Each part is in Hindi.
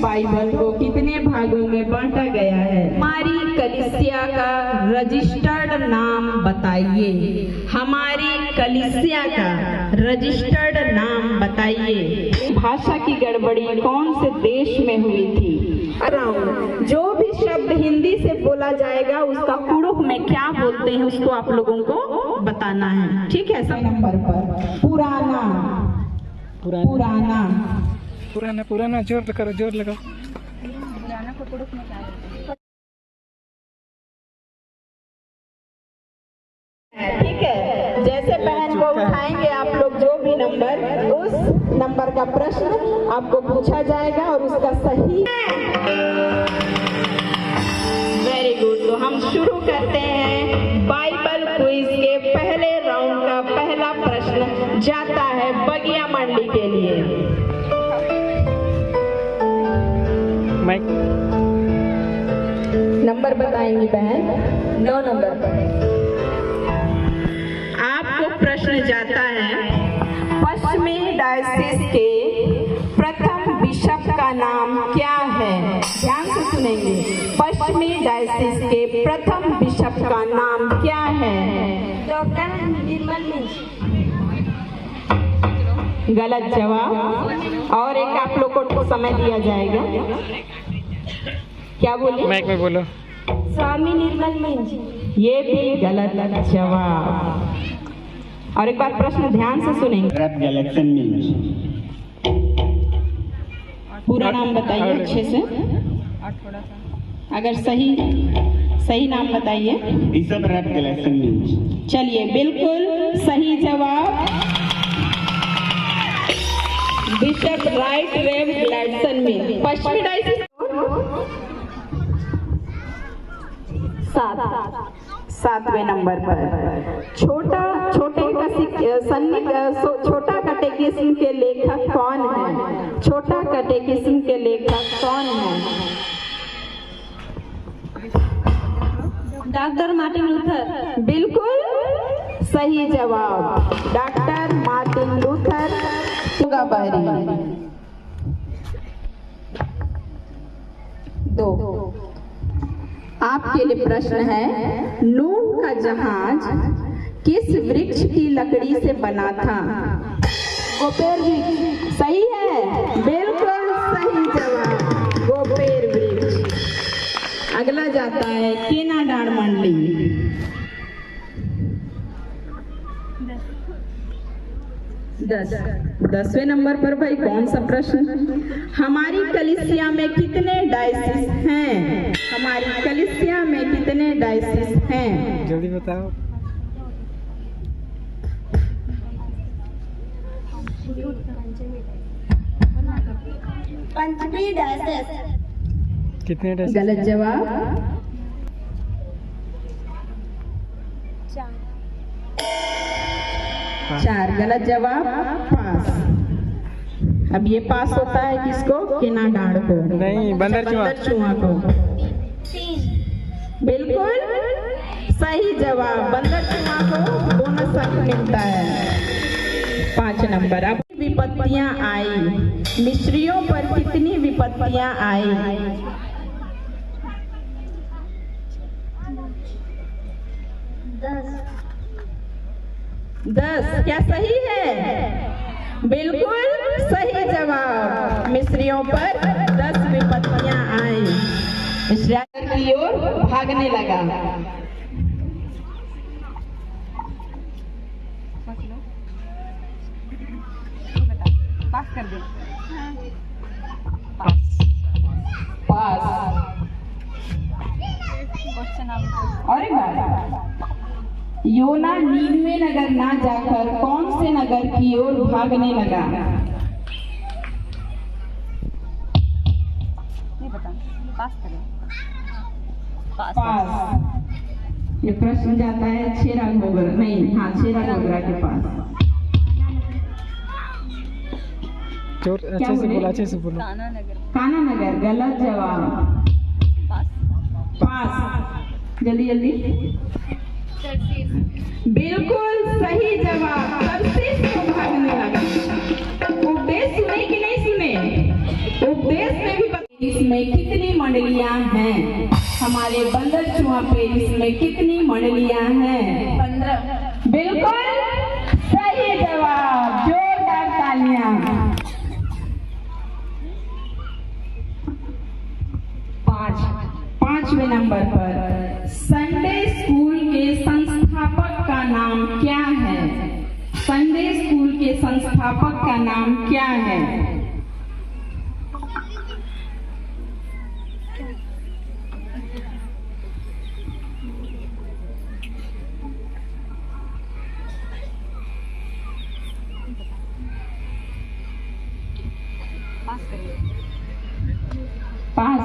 बाइबल को कितने भागों में बांटा गया है? हमारी कलीसिया का रजिस्टर्ड नाम बताइए। हमारी कलीसिया का रजिस्टर्ड नाम बताइए। भाषा की गड़बड़ी कौन से देश में हुई थी? जो भी शब्द हिंदी से बोला जाएगा उसका कुड़ुक में क्या बोलते हैं उसको आप लोगों को बताना है, ठीक है? सब नंबर पर पुराना पुराना पुराना पुराना जोर करो, जोर लगाओ। पुराना को कुड़ुक में क्या बोलते हैं? ठीक है, जैसे बहन को उठाएंगे आप लोग जो भी नंबर, उस नंबर का प्रश्न आपको पूछा जाएगा और उसका सही। Very good. तो हम शुरू करते हैं बाइबल क्विज के पहले राउंड का पहला प्रश्न जाता है बगिया मंडी के लिए। नंबर बताएंगी बहन? 9 नंबर पर आपको प्रश्न जाता है, पश्चिमी डायोसिस के प्रथम बिशप का नाम क्या है? ध्यान से सुनेंगे। पश्चिमी डायोसिस के प्रथम बिशप का नाम क्या है? डॉक्टर निर्मल मिंज। गलत जवाब। और एक आप लोग को समय दिया जाएगा। क्या बोले? माइक में बोलो। स्वामी निर्मल मिंज। ये भी गलत जवाब। और एक बार प्रश्न ध्यान से सुनेंगे। गैलेक्सन मिंज। पूरा नाम बताइए अच्छे से। अगर सही नाम बताइए। बिशप रैप गैलेक्सन मिंज। चलिए, बिल्कुल सही जवाब। Bishop right Rev Gladson Minj. पश्चिमी डायोसिस 7वें नंबर पर। छोटा कैटेकिज्म के लेखक कौन है? छोटा कैटेकिज्म के लेखक कौन है? Doctor Martin Luther. बिल्कुल सही जवाब, डॉक्टर मार्टिन लूथर। दो आपके लिए प्रश्न है, नूह का जहाज किस वृक्ष की लकड़ी से बना था? गोपेर वृक्ष। सही है, बिल्कुल सही जवाब, गोपेर वृक्ष। अगला जाता है केनाडार मंडली। 10वें नंबर पर भाई कौन सा प्रश्न? हमारी कलीसिया में कितने डायोसिस हैं? हमारी कलीसिया में कितने डायोसिस हैं? जल्दी बताओ। पंचमी डायोसिस। कितने डायोसिस? गलत जवाब। 4 गलत जवाब। पास। अब ये पास होता है किसको? केनाडार को। नहीं, बंदर चूहा को। बिल्कुल सही जवाब, बंदर चूहा को बोनस अंक मिलता है। 5 नंबर। अब विपत्तियां आई, मिस्रियों पर कितनी विपत्तियां आई? 10। क्या सही है? बिल्कुल सही जवाब, मिस्रियों पर 10 विपत्तियां आई। इस्राएल की ओर भागने लगा। पास कर दे। पास। और एक बार, योना नीनवे नगर ना जाकर कौन से नगर की ओर भागने लगा? नहीं पता, पास करें। पास। ये प्रश्न जाता है छेरा गोगरा, नहीं, हाँ, छेरा गोगरा के पास। अच्छे से बोलो, अच्छे से बोलो। काना नगर। गलत जवाब। पास। जल्दी जल्दी। बिल्कुल सही जवाब, तरसीस को भागने लगा। उपदेश सुने कि नहीं सुने? उपदेश में भी इसमें कितनी मंडलियां हैं? हमारे बंदर चुहा पेरिस में कितनी मंडलियां हैं? 15। बिल्कुल सही जवाब, जोरदार तालियां। 5वें नंबर पर संडे स्कूल के संस्थापक का नाम क्या है? संडे स्कूल के संस्थापक का नाम क्या है? पास करिए। पास।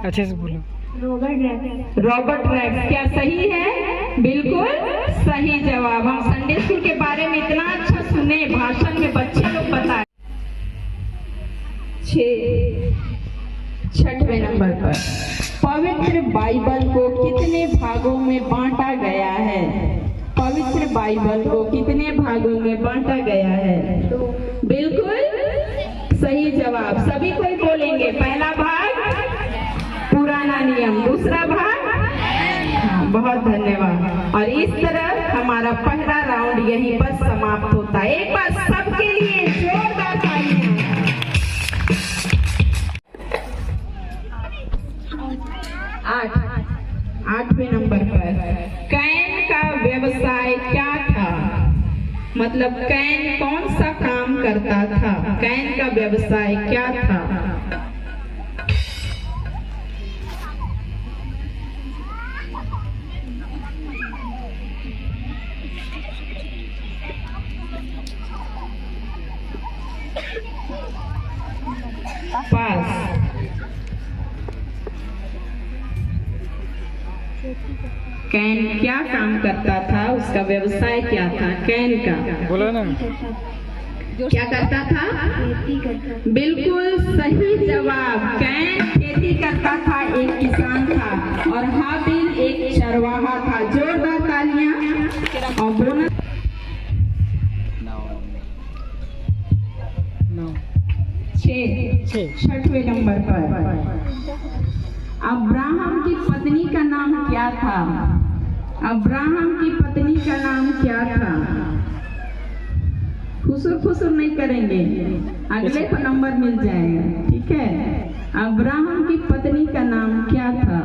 अच्छे से बोलो। रॉबर्ट रैक्स क्या सही है? बिल्कुल सही जवाब। हम संडे स्कूल के बारे में इतना अच्छा सुने, भाषण में बच्चे लोग बताए। 6वें नंबर पर पवित्र बाइबल को कितने भागों में बांटा गया है? पवित्र बाइबल को कितने भागों में बांटा गया है? बिल्कुल सही जवाब। सभी कोई बोलेंगे। पहला भाग पुराना नियम, दूसरा भाग। बहुत धन्यवाद। और इस तरह हमारा पहला राउंड यहीं पर समाप्त होता है। एक बार सबके लिए जोरदार तालियां। 8वें नंबर पर कैन का व्यवसाय क्या था? मतलब कैन कौन सा काम करता था? कैन का व्यवसाय क्या था? पास। कैन क्या काम करता था? उसका व्यवसाय क्या था कैन का? बोलो ना। क्या करता था? बिल्कुल सही जवाब। कैन खेती करता था, एक किसान था, और हाबिल एक चरवाहा था। जोरदार तालियां। और बोनस 6वें नंबर पर अब्राहम की पत्नी का नाम क्या था? अब्राहम की पत्नी का नाम क्या था? खुसुर खुसुर नहीं करेंगे, अगले को नंबर मिल जाएगा। ठीक है। अब्राहम की पत्नी का नाम क्या था?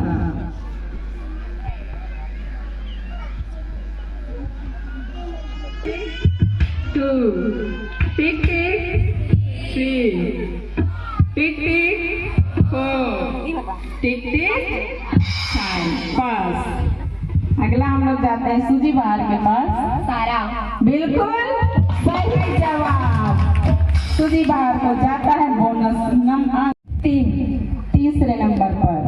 टू, टिक टिक, 3, टिक टिक, 4, टिक टिक, 5। पास। अगला हम लोग जाते हैं सूजी बहार के पास। सारा। बिल्कुल सही जवाब। सूजी बहार को जाता है बोनस नंबर 3। नंबर पर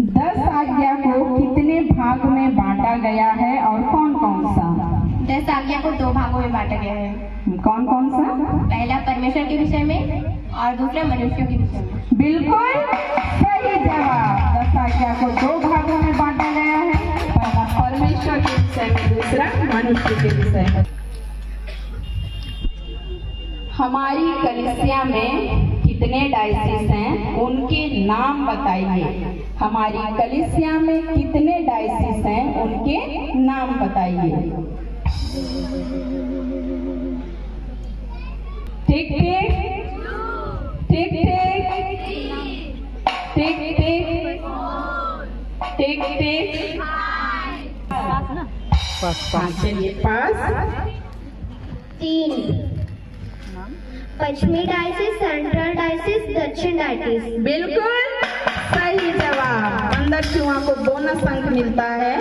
10 आज्ञा को कितने भाग में बांटा गया है और कौन कौन सा? 10 आज्ञा को 2 भागों में बांटा गया है। कौन कौन सा? पहला परमेश्वर के विषय में और दूसरा मनुष्यों के विषय में। बिल्कुल सही जवाब। 10 आज्ञा को 2 भागों में बांटा गया है, पहला परमेश्वर के विषय में, दूसरा मनुष्य के विषय में। हमारी कलीसिया में कितने डायसिस हैं? उनके नाम बताइए। हमारी कलीसिया में कितने डायसिस हैं? उनके नाम बताइए। टिक टिक, टिक टिक, टिक टिक, टिक टिक। पास। चलिए पास। 3 पश्चिमी डायसिस, सेंट्रल डायसिस, दक्षिण डायसिस। बिल्कुल सही जवाब। बंदर चूहा को बोनस अंक मिलता है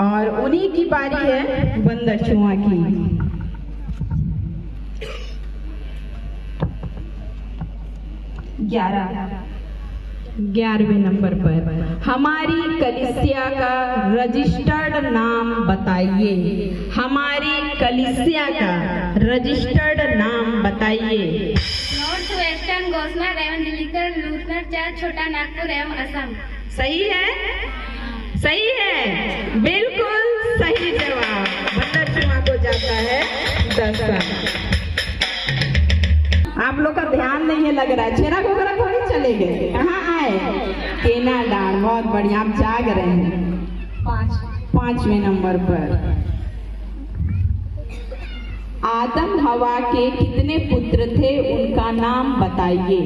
और उन्हीं की बारी है बंदर चूहा की। 11वें नंबर पर हमारी कलीसिया का रजिस्टर्ड नाम बताइए। हमारी कलीसिया का रजिस्टर्ड नाम बताइए। नॉर्थ वेस्टर्न घोषणा एवं दिल्लीकर लूथरन चर्च, छोटा नागपुर एवं असम। सही है? सही है, बिल्कुल सही जवाब। बंदर चूहा को जाता है दसन। आप लोग का ध्यान नहीं है लग रहा है, छेरा घोघरा थोड़ी चले गए, कहाँ आए? केना डांड, बहुत बढ़िया, आप जाग रहे हैं। 5वें नंबर पर आदम हवा के कितने पुत्र थे, उनका नाम बताइए।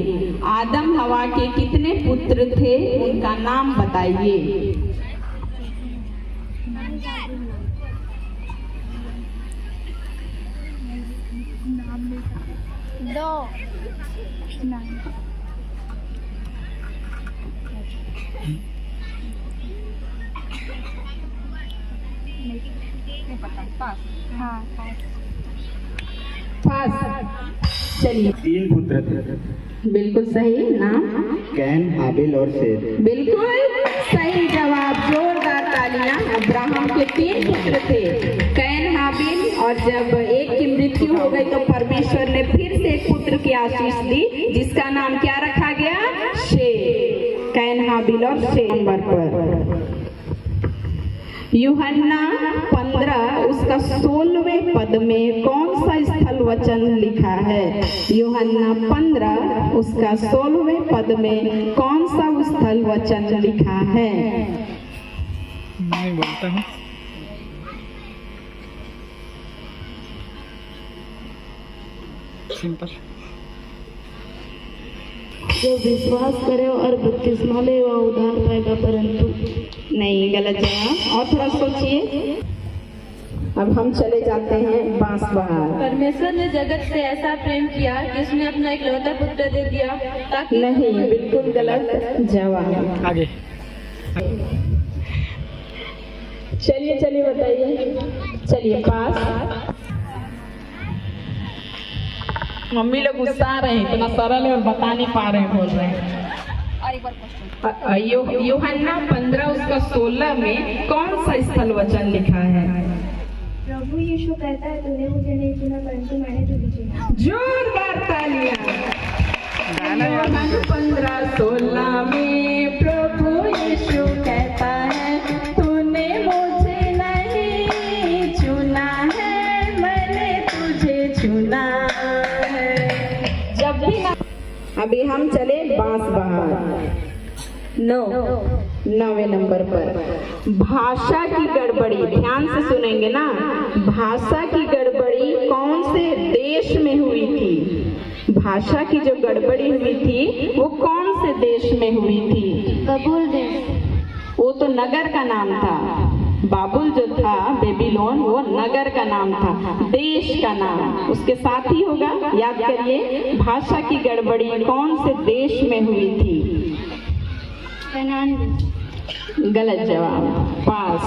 आदम हवा के कितने पुत्र थे, उनका नाम बताइए। पास। चलिए 3 पुत्र थे। बिल्कुल सही। नाम? कैन, हाबिल और सेत। बिल्कुल सही जवाब, जोरदार तालियां। अब्राहम के 3 पुत्र थे, कैन, हाबिल, और जब एक की मृत्यु हो गई तो परमेश्वर ने फिर से एक पुत्र की आशीष दी, जिसका नाम क्या रखा गया? शेत। कैन, हाबिल और शेत। नंबर पर यूहन्ना 15 उसका 16वें पद में कौन सा स्थल वचन लिखा है? यूहन्ना 15 उसका 16वें पद में कौन सा स्थल वचन लिखा है? मैं बोलता हूँ। सिंपल। जो विश्वास करे और बपतिस्मा ले वह उद्धार पाएगा, परंतु नहीं, गलत जवाब। और थोड़ा सोचिए। अब हम चले जाते हैं बांसबहार। परमेश्वर ने जगत से ऐसा प्रेम किया कि उसने अपना इकलौता पुत्र दे दिया ताकि नहीं, बिल्कुल गलत जवाब। आगे। चलिए बताइए। चलिए पास। मम्मी लोग गुस्सा रहे हैं, इतना सरल है और बता नहीं पा रहे हैं, बोल रहे हैं। यूहन्ना 15 उसका 16 में कौन सा स्थल वचन लिखा है? प्रभु यीशु कहता है, तूने मुझे नहीं चुना परंतु मैंने तुझे चुना। जोरदार तालियां। यूहन्ना 15:16 में प्रभु यीशु कहता है, तूने मुझे नहीं चुना है, मैंने तुझे चुना है। जब भी अभी हम चले बांसबहार। 9वें नंबर पर भाषा की गड़बड़ी, ध्यान से सुनेंगे ना। भाषा की गड़बड़ी कौन से देश में हुई थी? भाषा की जो गड़बड़ी हुई थी वो कौन से देश में हुई थी? कबूल देश। वो तो नगर का नाम था। बाबुल जो था, बेबीलोन, वो नगर का नाम था, देश का नाम उसके साथ ही होगा। याद करिए, भाषा की गड़बड़ी कौन से देश में हुई थी? कनान। गलत जवाब। पास।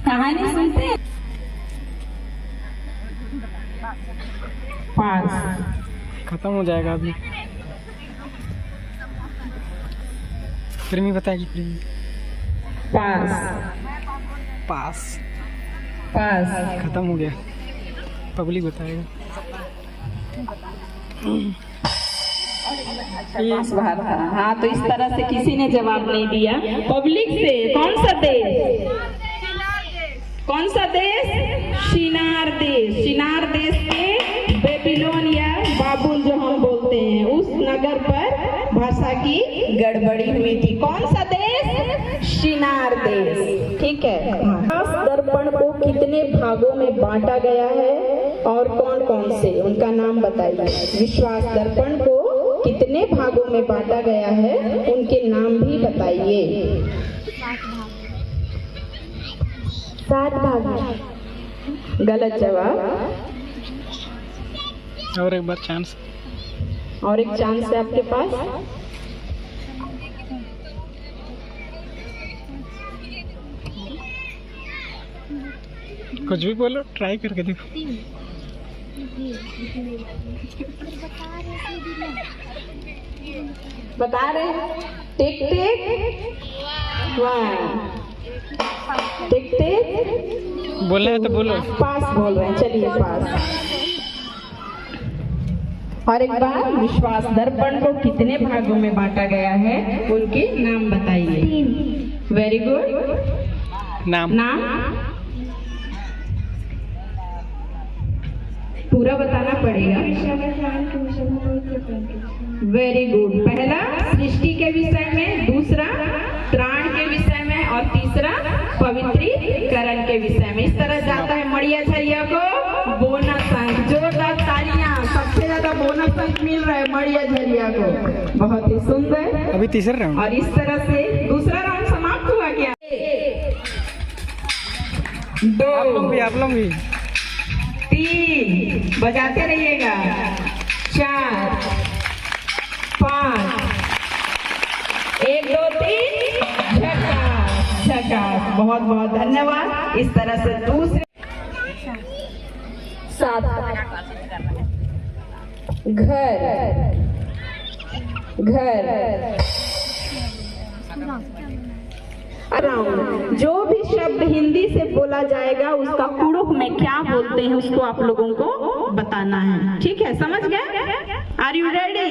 कहानी सुनते हैं? पास। खत्म हो जाएगा अभी। प्रेमी बताएगी। प्रेमी पास। पास। पास। खत्म हो गया। पब्लिक बताएगा। बाहर था। हाँ, तो इस तरह से किसी ने जवाब नहीं दिया। पब्लिक से कौन सा देश? कौन सा देश? शिनार देश। शिनार देश के बेबीलोन या बाबुल जो हम बोलते हैं, उस नगर पर भाषा की गड़बड़ी हुई थी। कौन सा देश? शिनार देश। ठीक है। विश्वास दर्पण को कितने भागों में बांटा गया है और कौन कौन से? उनका नाम बताइए। विश्वास दर्पण को कितने भागों में बांटा गया है, उनके नाम भी बताइए। 7 भाग। गलत जवाब। और एक बार चांस। और एक चांस है आपके पास। कुछ भी बोलो, ट्राई करके देखो। बता रहे टिक टिक वन, टिक टिक बोलना है तो बोलो। पास बोल रहे हैं, चलिए पास। और एक बार विश्वास दर्पण को कितने भागों में बांटा गया है, उनके नाम बताइए। Very good. नाम पूरा बताना पड़ेगा। Very good. पहला सृष्टि के विषय में, दूसरा त्राण के विषय में और तीसरा पवित्रीकरण के विषय में। इस तरह जाता है मड़िया झरिया को बोनस अंक। जोरदार तालियां, सबसे ज्यादा बोनस अंक मिल रहा है मड़िया झरिया को। बहुत ही सुंदर। अभी तीसरा राउंड। और इस तरह से दूसरा राउंड समाप्त हुआ क्या? आप लोग भी 3 बजाते रहिएगा, 4 5 1 2 3 झकास झकास। बहुत बहुत धन्यवाद। इस तरह से दूसरे 7 घर घर अराउंड। जो भी शब्द हिंदी से बोला जाएगा उसका कुड़ुक में क्या बोलते हैं उसको आप लोगों को बताना है। ठीक है, समझ गए? Are you ready?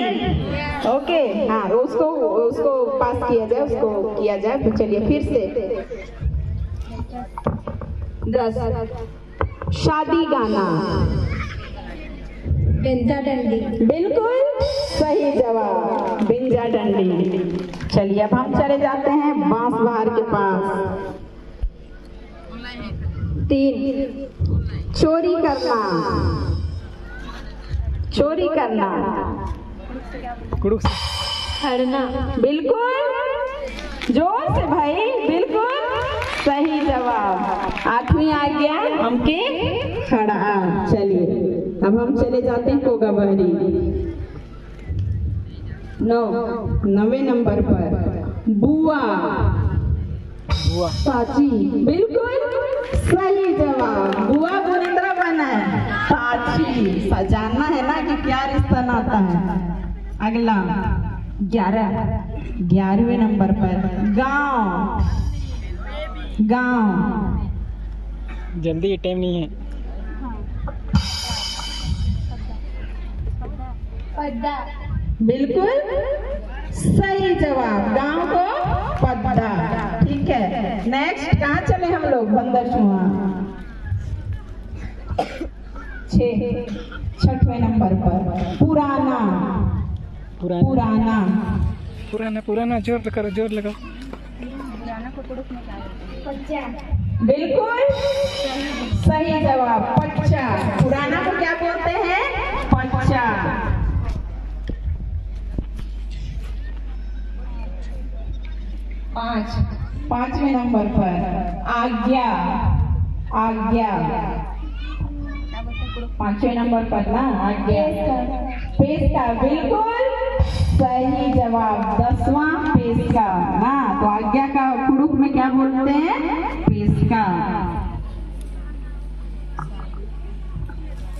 ओके। हाँ, उसको पास किया जाए, उसको किया जाए। तो चलिए फिर से 10 शादी गाना। बिंजा डंडी। बिल्कुल सही जवाब, बिंजा डंडी। चलिए अब हम चले जाते हैं बांस बहार के पास। 3 चोरी करना। चोरी करना। कुड़ुक से हरना। बिल्कुल जोर से भाई, बिल्कुल सही जवाब। 8वीं आ गया हमके खड़ा। चलिए अब हम चले जाते हैं कोगा बहरी। 9वें नंबर पर बुआ। बुआ साची। बिल्कुल सही जवाब। बुआ बुनिंद्रा बना है, साची सजाना है ना कि क्या रिश्ता नाता है। अगला 11वें नंबर पर गांव। गांव। जल्दी, टाइम नहीं है। पद्दा। बिल्कुल सही जवाब। गांव को पद्दा। ठीक है, नेक्स्ट कहाँ चले हम लोग? बंदर छुआ। 6वें नंबर पर पुराना। पुराना जोर करो, जोर लगाओ। पच्चा। बिल्कुल सही जवाब, पच्चा। पुराना को क्या बोलते हैं? पच्चा। 5वें नंबर पर आज्ञा। 5वें नंबर पर ना आज्ञा। पेशका। बिल्कुल सही जवाब, 10वां पेशका ना। तो आज्ञा का कुड़ुक में क्या बोलते हैं? पेशका।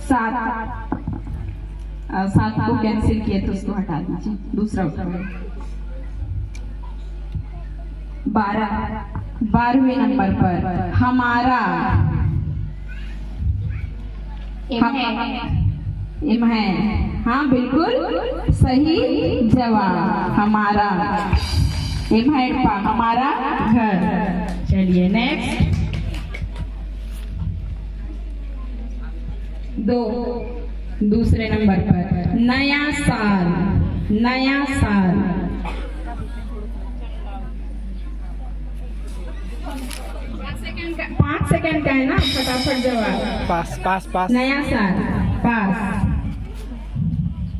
7 को कैंसिल किए तो उसको हटा दीजिए, दूसरा उठाओ। 12वें नंबर पर हमारा। इम है। हाँ बिल्कुल सही जवाब, हमारा। इम है हमारा घर। चलिए नेक्स्ट 2 दूसरे नंबर पर नया साल। 5 सेकंड का है ना, फटाफट जवाब। पास। नया साल। पास।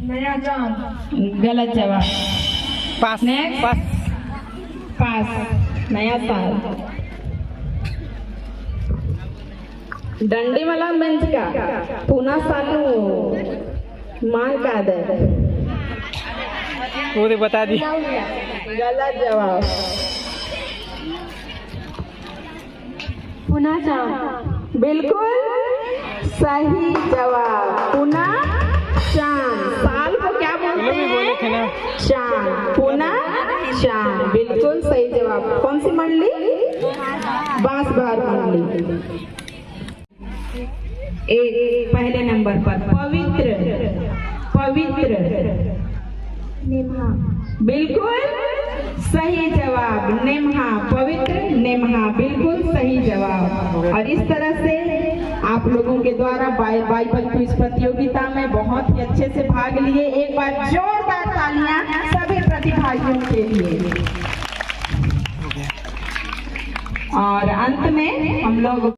नया चांद। गलत जवाब। पास। नेक्स्ट पास। नया साल। दंडी मला मंच का पुन्हा चालू माल का दे। वो तो बता दी। गलत जवाब। पुन्हा चांद। बिल्कुल सही जवाब। पुनः चांद, साल को क्या बोलते भी बोले थे हैं? ना। चांद। पुनः चांद, बिल्कुल सही जवाब। कौन सी मंडली? बांसबहार मंडली। एक पहले नंबर पर पवित्र, पवित्र, नेमहा, बिल्कुल सही जवाब। नेमहा, पवित्र नेमहा, बिल्कुल सही जवाब। और इस तरह से आप लोगों के द्वारा बाइबल क्विज प्रतियोगिता में बहुत ही अच्छे से भाग लिए। एक बार जोरदार तालियां सभी प्रतिभागियों के लिए। और अंत में हम लोग